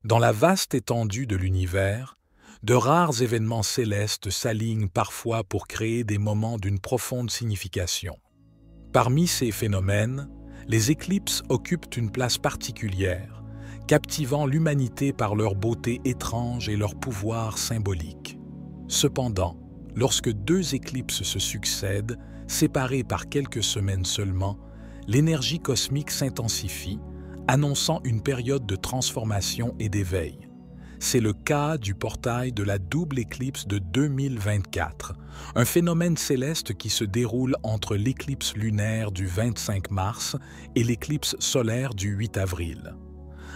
Dans la vaste étendue de l'univers, de rares événements célestes s'alignent parfois pour créer des moments d'une profonde signification. Parmi ces phénomènes, les éclipses occupent une place particulière, captivant l'humanité par leur beauté étrange et leur pouvoir symbolique. Cependant, lorsque deux éclipses se succèdent, séparées par quelques semaines seulement, l'énergie cosmique s'intensifie, annonçant une période de transformation et d'éveil. C'est le cas du portail de la double éclipse de 2024, un phénomène céleste qui se déroule entre l'éclipse lunaire du 25 mars et l'éclipse solaire du 8 avril.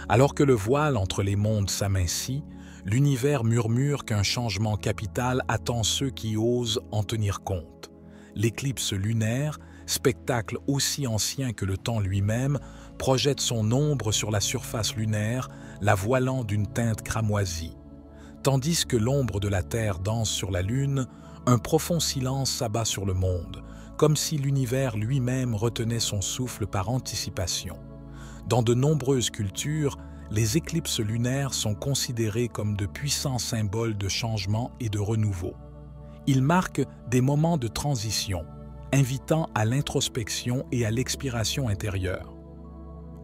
Alors que le voile entre les mondes s'amincit, l'univers murmure qu'un changement capital attend ceux qui osent en tenir compte. L'éclipse lunaire, spectacle aussi ancien que le temps lui-même, projette son ombre sur la surface lunaire, la voilant d'une teinte cramoisie. Tandis que l'ombre de la Terre danse sur la Lune, un profond silence s'abat sur le monde, comme si l'univers lui-même retenait son souffle par anticipation. Dans de nombreuses cultures, les éclipses lunaires sont considérées comme de puissants symboles de changement et de renouveau. Ils marquent des moments de transition, invitant à l'introspection et à l'expiration intérieure.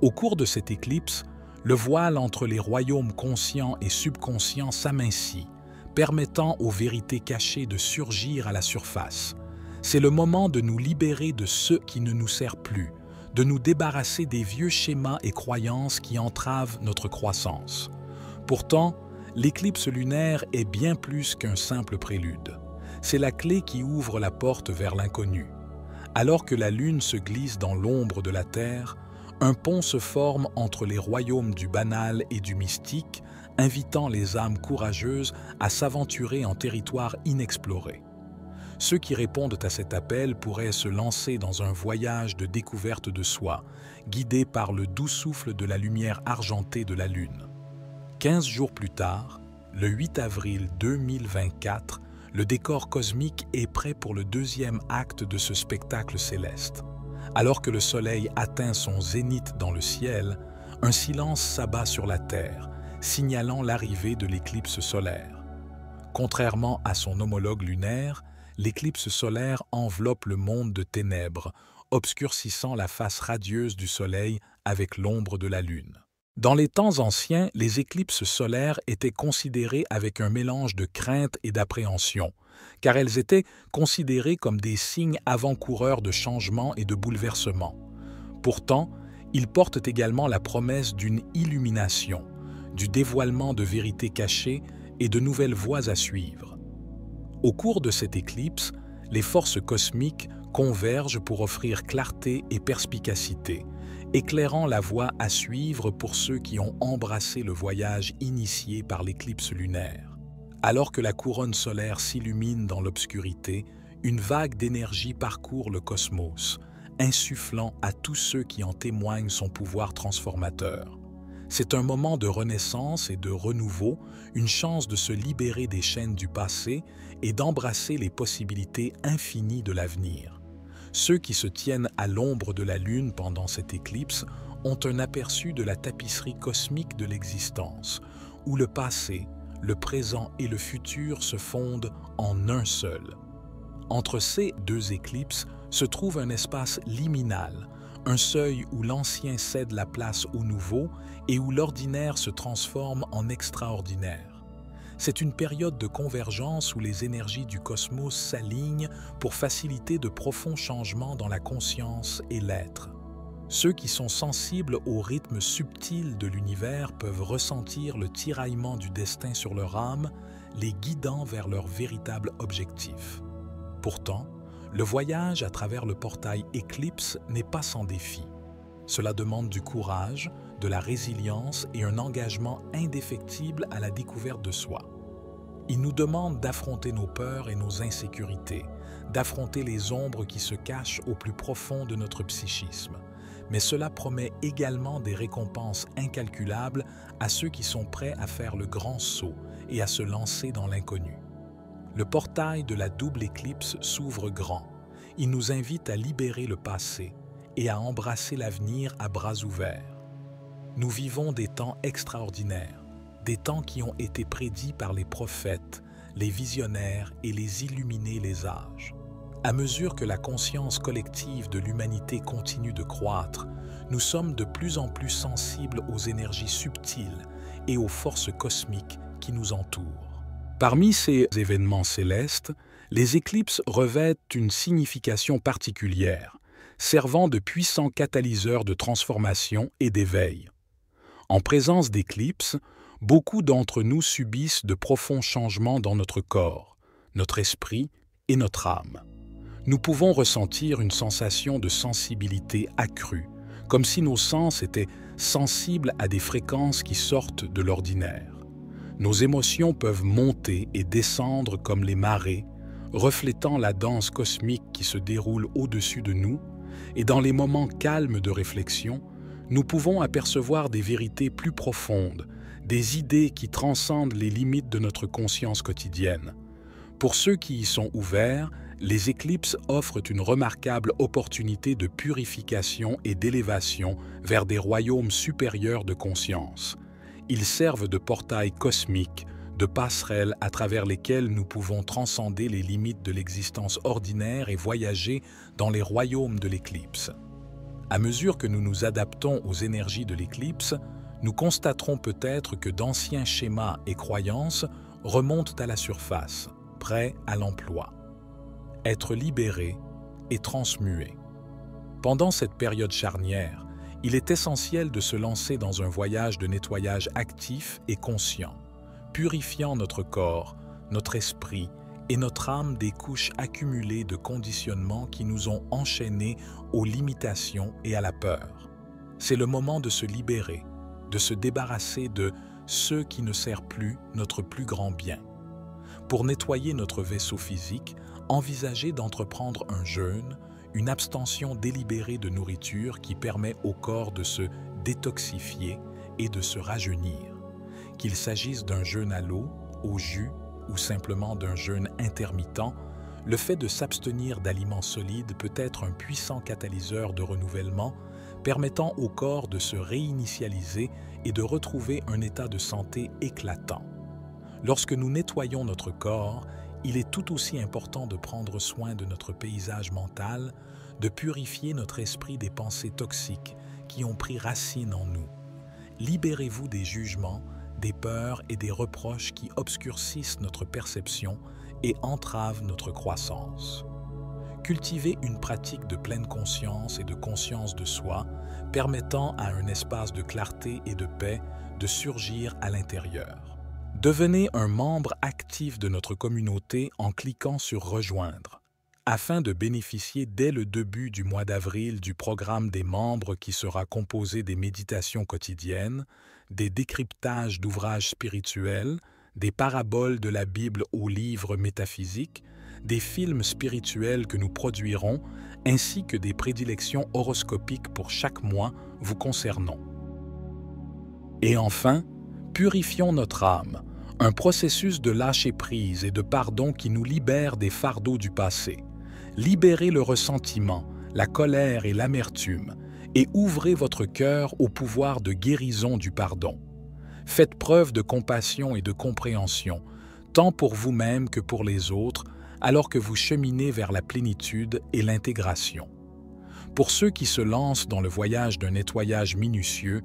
Au cours de cette éclipse, le voile entre les royaumes conscients et subconscients s'amincit, permettant aux vérités cachées de surgir à la surface. C'est le moment de nous libérer de ce qui ne nous sert plus, de nous débarrasser des vieux schémas et croyances qui entravent notre croissance. Pourtant, l'éclipse lunaire est bien plus qu'un simple prélude. C'est la clé qui ouvre la porte vers l'inconnu. Alors que la Lune se glisse dans l'ombre de la Terre, un pont se forme entre les royaumes du banal et du mystique, invitant les âmes courageuses à s'aventurer en territoire inexploré. Ceux qui répondent à cet appel pourraient se lancer dans un voyage de découverte de soi, guidés par le doux souffle de la lumière argentée de la Lune. 15 jours plus tard, le 8 avril 2024, le décor cosmique est prêt pour le deuxième acte de ce spectacle céleste. Alors que le Soleil atteint son zénith dans le ciel, un silence s'abat sur la Terre, signalant l'arrivée de l'éclipse solaire. Contrairement à son homologue lunaire, l'éclipse solaire enveloppe le monde de ténèbres, obscurcissant la face radieuse du Soleil avec l'ombre de la Lune. Dans les temps anciens, les éclipses solaires étaient considérées avec un mélange de crainte et d'appréhension, car elles étaient considérées comme des signes avant-coureurs de changement et de bouleversement. Pourtant, ils portent également la promesse d'une illumination, du dévoilement de vérités cachées et de nouvelles voies à suivre. Au cours de cette éclipse, les forces cosmiques convergent pour offrir clarté et perspicacité, éclairant la voie à suivre pour ceux qui ont embrassé le voyage initié par l'éclipse lunaire. Alors que la couronne solaire s'illumine dans l'obscurité, une vague d'énergie parcourt le cosmos, insufflant à tous ceux qui en témoignent son pouvoir transformateur. C'est un moment de renaissance et de renouveau, une chance de se libérer des chaînes du passé et d'embrasser les possibilités infinies de l'avenir. Ceux qui se tiennent à l'ombre de la Lune pendant cette éclipse ont un aperçu de la tapisserie cosmique de l'existence, où le passé, le présent et le futur se fondent en un seul. Entre ces deux éclipses se trouve un espace liminal, un seuil où l'ancien cède la place au nouveau et où l'ordinaire se transforme en extraordinaire. C'est une période de convergence où les énergies du cosmos s'alignent pour faciliter de profonds changements dans la conscience et l'être. Ceux qui sont sensibles au rythme subtil de l'univers peuvent ressentir le tiraillement du destin sur leur âme, les guidant vers leur véritable objectif. Pourtant, le voyage à travers le portail Éclipse n'est pas sans défi. Cela demande du courage, de la résilience et un engagement indéfectible à la découverte de soi. Il nous demande d'affronter nos peurs et nos insécurités, d'affronter les ombres qui se cachent au plus profond de notre psychisme. Mais cela promet également des récompenses incalculables à ceux qui sont prêts à faire le grand saut et à se lancer dans l'inconnu. Le portail de la double éclipse s'ouvre grand. Il nous invite à libérer le passé et à embrasser l'avenir à bras ouverts. Nous vivons des temps extraordinaires, des temps qui ont été prédits par les prophètes, les visionnaires et les illuminés les âges. À mesure que la conscience collective de l'humanité continue de croître, nous sommes de plus en plus sensibles aux énergies subtiles et aux forces cosmiques qui nous entourent. Parmi ces événements célestes, les éclipses revêtent une signification particulière, servant de puissants catalyseurs de transformation et d'éveil. En présence d'éclipses, beaucoup d'entre nous subissent de profonds changements dans notre corps, notre esprit et notre âme. Nous pouvons ressentir une sensation de sensibilité accrue, comme si nos sens étaient sensibles à des fréquences qui sortent de l'ordinaire. Nos émotions peuvent monter et descendre comme les marées, reflétant la danse cosmique qui se déroule au-dessus de nous, et dans les moments calmes de réflexion, nous pouvons apercevoir des vérités plus profondes, des idées qui transcendent les limites de notre conscience quotidienne. Pour ceux qui y sont ouverts, les éclipses offrent une remarquable opportunité de purification et d'élévation vers des royaumes supérieurs de conscience. Ils servent de portails cosmiques, de passerelles à travers lesquelles nous pouvons transcender les limites de l'existence ordinaire et voyager dans les royaumes de l'éclipse. À mesure que nous nous adaptons aux énergies de l'éclipse, nous constaterons peut-être que d'anciens schémas et croyances remontent à la surface, prêts à l'emploi. Être libéré et transmué. Pendant cette période charnière, il est essentiel de se lancer dans un voyage de nettoyage actif et conscient, purifiant notre corps, notre esprit et notre âme des couches accumulées de conditionnements qui nous ont enchaînés aux limitations et à la peur. C'est le moment de se libérer, de se débarrasser de ce qui ne sert plus notre plus grand bien. Pour nettoyer notre vaisseau physique, envisagez d'entreprendre un jeûne, une abstention délibérée de nourriture qui permet au corps de se détoxifier et de se rajeunir. Qu'il s'agisse d'un jeûne à l'eau, au jus ou simplement d'un jeûne intermittent, le fait de s'abstenir d'aliments solides peut être un puissant catalyseur de renouvellement, permettant au corps de se réinitialiser et de retrouver un état de santé éclatant. Lorsque nous nettoyons notre corps, il est tout aussi important de prendre soin de notre paysage mental, de purifier notre esprit des pensées toxiques qui ont pris racine en nous. Libérez-vous des jugements, des peurs et des reproches qui obscurcissent notre perception et entravent notre croissance. Cultivez une pratique de pleine conscience et de conscience de soi, permettant à un espace de clarté et de paix de surgir à l'intérieur. Devenez un membre actif de notre communauté en cliquant sur « Rejoindre » afin de bénéficier dès le début du mois d'avril du programme des membres qui sera composé des méditations quotidiennes, des décryptages d'ouvrages spirituels, des paraboles de la Bible aux livres métaphysiques, des films spirituels que nous produirons, ainsi que des prédilections horoscopiques pour chaque mois vous concernant. Et enfin, purifions notre âme, un processus de lâcher-prise et de pardon qui nous libère des fardeaux du passé. Libérez le ressentiment, la colère et l'amertume, et ouvrez votre cœur au pouvoir de guérison du pardon. Faites preuve de compassion et de compréhension, tant pour vous-même que pour les autres, alors que vous cheminez vers la plénitude et l'intégration. Pour ceux qui se lancent dans le voyage d'un nettoyage minutieux,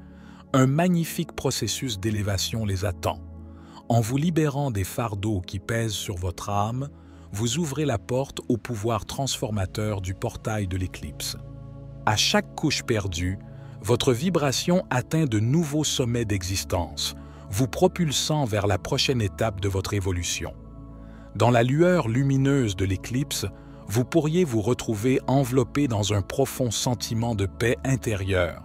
un magnifique processus d'élévation les attend. En vous libérant des fardeaux qui pèsent sur votre âme, vous ouvrez la porte au pouvoir transformateur du portail de l'éclipse. À chaque couche perdue, votre vibration atteint de nouveaux sommets d'existence, vous propulsant vers la prochaine étape de votre évolution. Dans la lueur lumineuse de l'éclipse, vous pourriez vous retrouver enveloppé dans un profond sentiment de paix intérieure,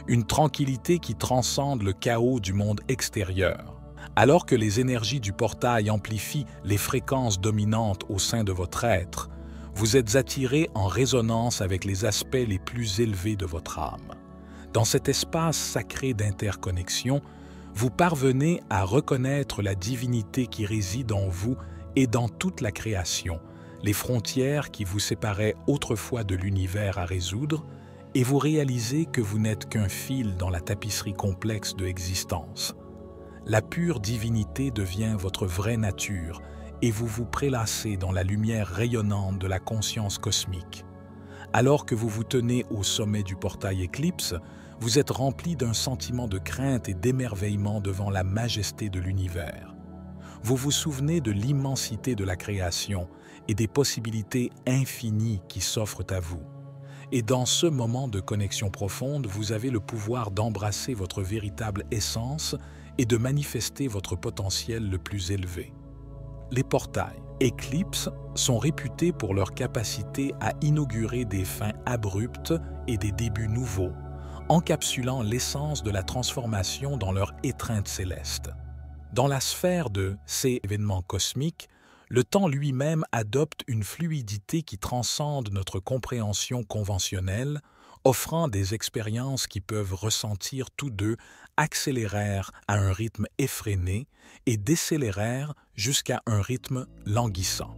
une tranquillité qui transcende le chaos du monde extérieur. Alors que les énergies du portail amplifient les fréquences dominantes au sein de votre être, vous êtes attiré en résonance avec les aspects les plus élevés de votre âme. Dans cet espace sacré d'interconnexion, vous parvenez à reconnaître la divinité qui réside en vous et dans toute la création, les frontières qui vous séparaient autrefois de l'univers à résoudre, et vous réalisez que vous n'êtes qu'un fil dans la tapisserie complexe de l'existence. la pure divinité devient votre vraie nature et vous vous prélassez dans la lumière rayonnante de la conscience cosmique. Alors que vous vous tenez au sommet du portail éclipse, vous êtes rempli d'un sentiment de crainte et d'émerveillement devant la majesté de l'univers. Vous vous souvenez de l'immensité de la création et des possibilités infinies qui s'offrent à vous. Et dans ce moment de connexion profonde, vous avez le pouvoir d'embrasser votre véritable essence et de manifester votre potentiel le plus élevé. Les portails éclipses sont réputés pour leur capacité à inaugurer des fins abruptes et des débuts nouveaux, encapsulant l'essence de la transformation dans leur étreinte céleste. Dans la sphère de ces événements cosmiques, le temps lui-même adopte une fluidité qui transcende notre compréhension conventionnelle, offrant des expériences qui peuvent ressentir tous deux accélérèrent à un rythme effréné et décélérèrent jusqu'à un rythme languissant.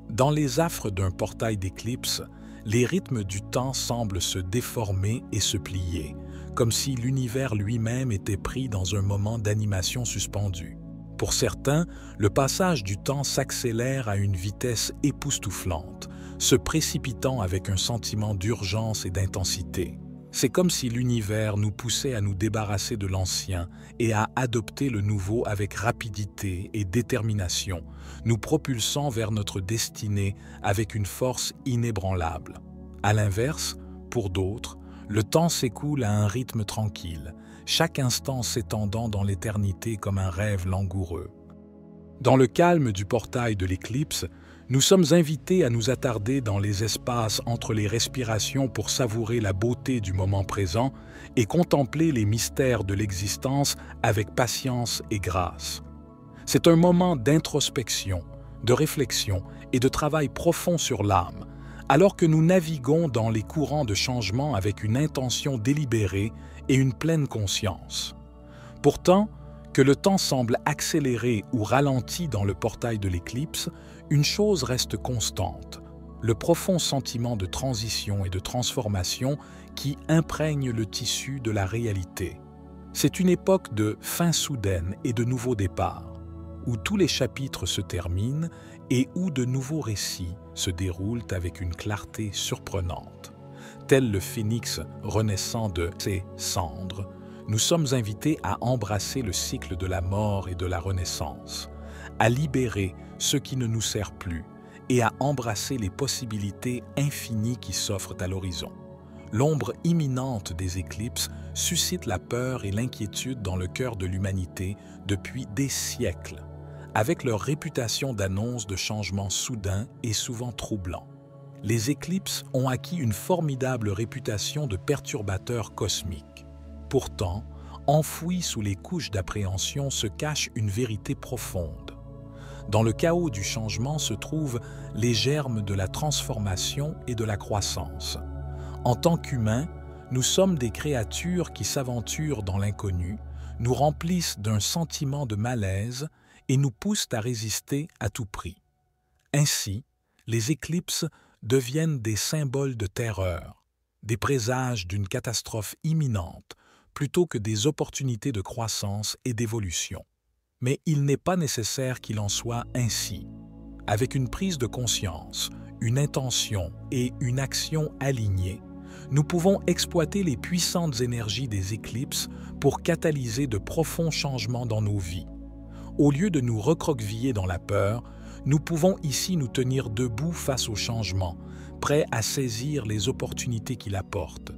Dans les affres d'un portail d'éclipse, les rythmes du temps semblent se déformer et se plier, comme si l'univers lui-même était pris dans un moment d'animation suspendue. Pour certains, le passage du temps s'accélère à une vitesse époustouflante, se précipitant avec un sentiment d'urgence et d'intensité. C'est comme si l'univers nous poussait à nous débarrasser de l'ancien et à adopter le nouveau avec rapidité et détermination, nous propulsant vers notre destinée avec une force inébranlable. À l'inverse, pour d'autres, le temps s'écoule à un rythme tranquille, chaque instant s'étendant dans l'éternité comme un rêve langoureux. Dans le calme du portail de l'éclipse, nous sommes invités à nous attarder dans les espaces entre les respirations pour savourer la beauté du moment présent et contempler les mystères de l'existence avec patience et grâce. C'est un moment d'introspection, de réflexion et de travail profond sur l'âme, alors que nous naviguons dans les courants de changement avec une intention délibérée et une pleine conscience. Pourtant, que le temps semble accéléré ou ralenti dans le portail de l'éclipse, une chose reste constante, le profond sentiment de transition et de transformation qui imprègne le tissu de la réalité. C'est une époque de fin soudaine et de nouveaux départs, où tous les chapitres se terminent et où de nouveaux récits se déroulent avec une clarté surprenante. Tel le phénix renaissant de ses cendres, nous sommes invités à embrasser le cycle de la mort et de la renaissance, à libérer ce qui ne nous sert plus et à embrasser les possibilités infinies qui s'offrent à l'horizon. L'ombre imminente des éclipses suscite la peur et l'inquiétude dans le cœur de l'humanité depuis des siècles, avec leur réputation d'annonce de changements soudains et souvent troublants. Les éclipses ont acquis une formidable réputation de perturbateurs cosmiques. Pourtant, enfouie sous les couches d'appréhension se cache une vérité profonde. Dans le chaos du changement se trouvent les germes de la transformation et de la croissance. En tant qu'humains, nous sommes des créatures qui s'aventurent dans l'inconnu, nous remplissent d'un sentiment de malaise et nous poussent à résister à tout prix. Ainsi, les éclipses deviennent des symboles de terreur, des présages d'une catastrophe imminente, plutôt que des opportunités de croissance et d'évolution. Mais il n'est pas nécessaire qu'il en soit ainsi. Avec une prise de conscience, une intention et une action alignées, nous pouvons exploiter les puissantes énergies des éclipses pour catalyser de profonds changements dans nos vies. Au lieu de nous recroqueviller dans la peur, nous pouvons ici nous tenir debout face au changement, prêts à saisir les opportunités qu'il apporte.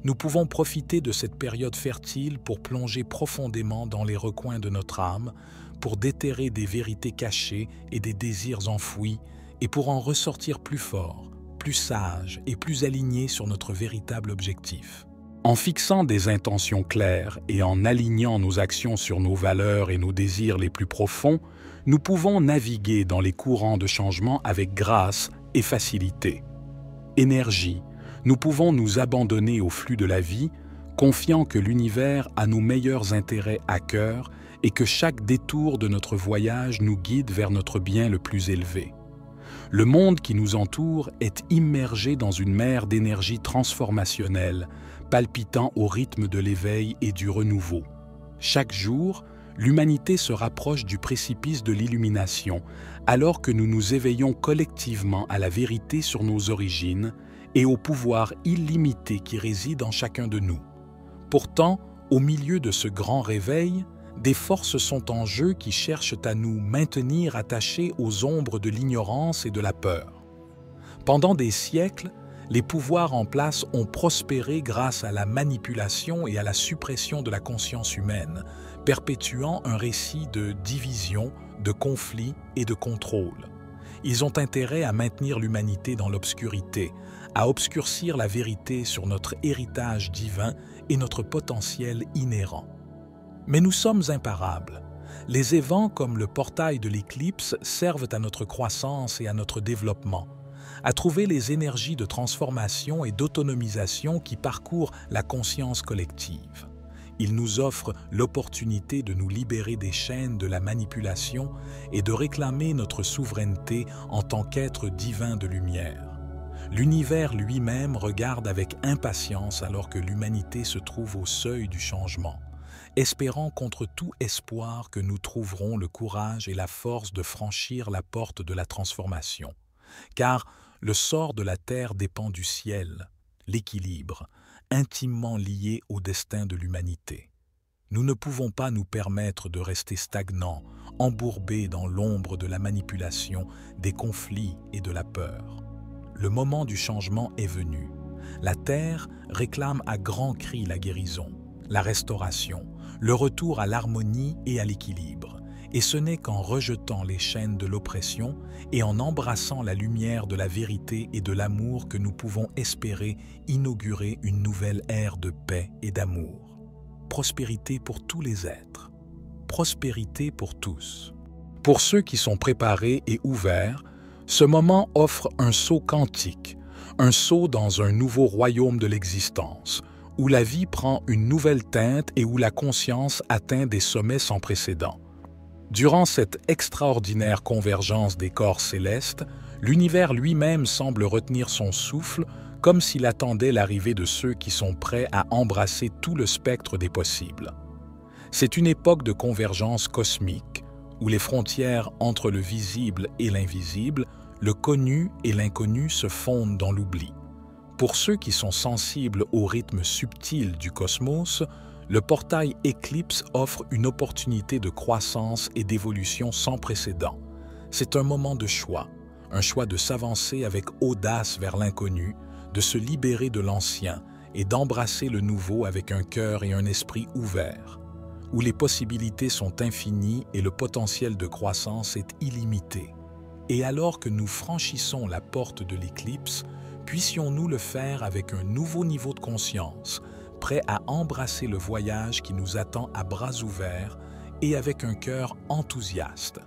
Nous pouvons profiter de cette période fertile pour plonger profondément dans les recoins de notre âme, pour déterrer des vérités cachées et des désirs enfouis, et pour en ressortir plus forts, plus sages et plus alignés sur notre véritable objectif. En fixant des intentions claires et en alignant nos actions sur nos valeurs et nos désirs les plus profonds, nous pouvons naviguer dans les courants de changement avec grâce et facilité. Énergie, nous pouvons nous abandonner au flux de la vie, confiant que l'univers a nos meilleurs intérêts à cœur et que chaque détour de notre voyage nous guide vers notre bien le plus élevé. Le monde qui nous entoure est immergé dans une mer d'énergie transformationnelle, palpitant au rythme de l'éveil et du renouveau. Chaque jour, l'humanité se rapproche du précipice de l'illumination alors que nous nous éveillons collectivement à la vérité sur nos origines et au pouvoir illimité qui réside en chacun de nous. Pourtant, au milieu de ce grand réveil, des forces sont en jeu qui cherchent à nous maintenir attachés aux ombres de l'ignorance et de la peur. Pendant des siècles, les pouvoirs en place ont prospéré grâce à la manipulation et à la suppression de la conscience humaine, perpétuant un récit de division, de conflit et de contrôle. Ils ont intérêt à maintenir l'humanité dans l'obscurité, à obscurcir la vérité sur notre héritage divin et notre potentiel inhérent. Mais nous sommes imparables. Les évents comme le portail de l'éclipse servent à notre croissance et à notre développement, à trouver les énergies de transformation et d'autonomisation qui parcourent la conscience collective. Ils nous offrent l'opportunité de nous libérer des chaînes de la manipulation et de réclamer notre souveraineté en tant qu'être divin de lumière. L'univers lui-même regarde avec impatience alors que l'humanité se trouve au seuil du changement, espérant contre tout espoir que nous trouverons le courage et la force de franchir la porte de la transformation. Car le sort de la Terre dépend du ciel, l'équilibre, intimement lié au destin de l'humanité. Nous ne pouvons pas nous permettre de rester stagnants, embourbés dans l'ombre de la manipulation, des conflits et de la peur. Le moment du changement est venu. La Terre réclame à grands cris la guérison, la restauration, le retour à l'harmonie et à l'équilibre. Et ce n'est qu'en rejetant les chaînes de l'oppression et en embrassant la lumière de la vérité et de l'amour que nous pouvons espérer inaugurer une nouvelle ère de paix et d'amour. Prospérité pour tous les êtres. Prospérité pour tous. Pour ceux qui sont préparés et ouverts, ce moment offre un saut quantique, un saut dans un nouveau royaume de l'existence, où la vie prend une nouvelle teinte et où la conscience atteint des sommets sans précédent. Durant cette extraordinaire convergence des corps célestes, l'univers lui-même semble retenir son souffle comme s'il attendait l'arrivée de ceux qui sont prêts à embrasser tout le spectre des possibles. C'est une époque de convergence cosmique, où les frontières entre le visible et l'invisible, le connu et l'inconnu se fondent dans l'oubli. Pour ceux qui sont sensibles au rythme subtil du cosmos, le portail Éclipse offre une opportunité de croissance et d'évolution sans précédent. C'est un moment de choix, un choix de s'avancer avec audace vers l'inconnu, de se libérer de l'ancien et d'embrasser le nouveau avec un cœur et un esprit ouverts, où les possibilités sont infinies et le potentiel de croissance est illimité. Et alors que nous franchissons la porte de l'éclipse, puissions-nous le faire avec un nouveau niveau de conscience, prêt à embrasser le voyage qui nous attend à bras ouverts et avec un cœur enthousiaste.